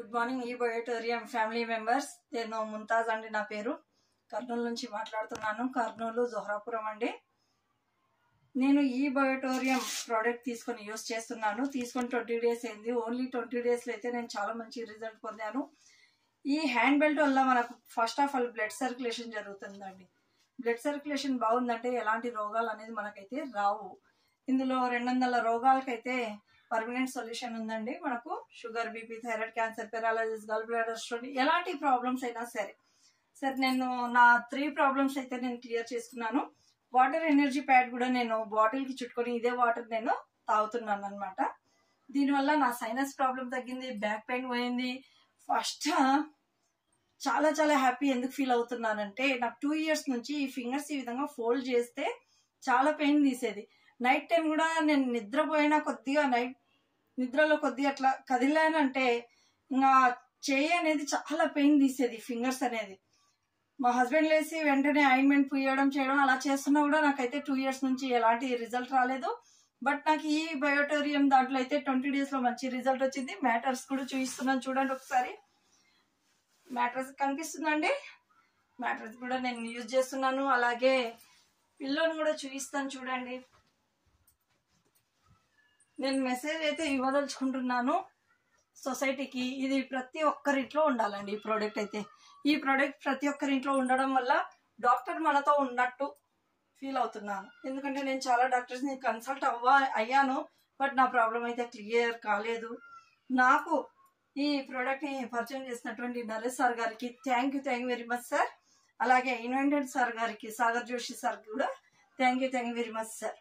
Good morning ఈ బయోటోరియం family members. నేను ముంతాజ్ అండి, నా పేరు. కర్నూలు నుంచి మాట్లాడుతున్నాను. కర్నూలు జోహరాపురం అండి. నేను ఈ బయోటోరియం ప్రోడక్ట్ తీసుకొని యూస్ చేస్తున్నాను. తీసుకొని 20 డేస్ అయింది. ఓన్లీ 20 డేస్లో అయితే నేను చాలా మంచి రిజల్ట్ పొందాను. ఈ హ్యాండ్ బెల్ట్ వల్ల మనకు first of all blood circulation జరుగుతుందండి. బ్లడ్ సర్క్యులేషన్ బాగుందంటే ఎలాంటి రోగాలు అనేది మనకైతే రావు. ఇందులో 200 రోగాలకైతే పర్మనెంట్ సొల్యూషన్ ఉందండి. మనకు sugar, BP, thyroid, cancer, paralysis, గల్ బ్లాడర్ స్టోన్, ఎలాంటి ప్రాబ్లమ్స్ అయినా సరే నేను నా 3 ప్రాబ్లమ్స్ అయితే నేను క్లియర్ చేసుకున్నాను. వాటర్ ఎనర్జీ ప్యాడ్ కూడా నేను బాటిల్ కి చుట్టుకొని ఇదే వాటర్ నేను తాగుతున్నాను అనమాట. దీనివల్ల నా సైనస్ ప్రాబ్లం తగ్గింది, బ్యాక్ పెయిన్ పోయింది. ఫస్ట్ చాలా చాలా హ్యాపీ ఎందుకు ఫీల్ అవుతున్నానంటే, నాకు 2 ఇయర్స్ నుంచి ఈ ఫింగర్స్ ఈ విధంగా ఫోల్డ్ చేస్తే చాలా పెయిన్ తీసేది. నైట్ టైం కూడా నేను నిద్రపోయినా కొద్దిగా నిద్రలో కొద్దిగా అట్లా కదిలానంటే ఇంకా చేయి అనేది చాలా పెయిన్ తీసేది, ఫింగర్స్ అనేది. మా హస్బెండ్ లేసి వెంటనే ఆయింట్మెంట్ పూయడం చేయడం అలా చేస్తున్నా కూడా నాకైతే 2 ఇయర్స్ నుంచి ఎలాంటి రిజల్ట్ రాలేదు. బట్ నాకు ఈ బయోటోరియం దాంట్లో అయితే 20 డేస్ లో మంచి రిజల్ట్ వచ్చింది. మ్యాటర్స్ కూడా చూపిస్తున్నాను చూడండి ఒకసారి. మ్యాటర్స్ కనిపిస్తుందండి. మ్యాటర్స్ కూడా నేను యూజ్ చేస్తున్నాను. అలాగే పిల్లోని కూడా చూపిస్తాను చూడండి. నేను మెసేజ్ అయితే ఇవ్వదలుచుకుంటున్నాను సొసైటీకి. ఇది ప్రతి ఒక్కరింట్లో ఉండాలండి. ఈ ప్రోడక్ట్ అయితే ఈ ప్రోడక్ట్ ప్రతి ఒక్కరింట్లో ఉండడం వల్ల డాక్టర్ మనతో ఉన్నట్టు ఫీల్ అవుతున్నాను. ఎందుకంటే నేను చాలా డాక్టర్స్ ని కన్సల్ట్ అయ్యాను. బట్ నా ప్రాబ్లం అయితే క్లియర్ కాలేదు. నాకు ఈ ప్రోడక్ట్ ని పరిచయం చేసినటువంటి నరేష్ సార్ గారికి thank you very much sir. అలాగే ఇన్వెంటెడ్ సార్ గారికి, సాగర్ జోషి సార్ కూడా thank you very much sir.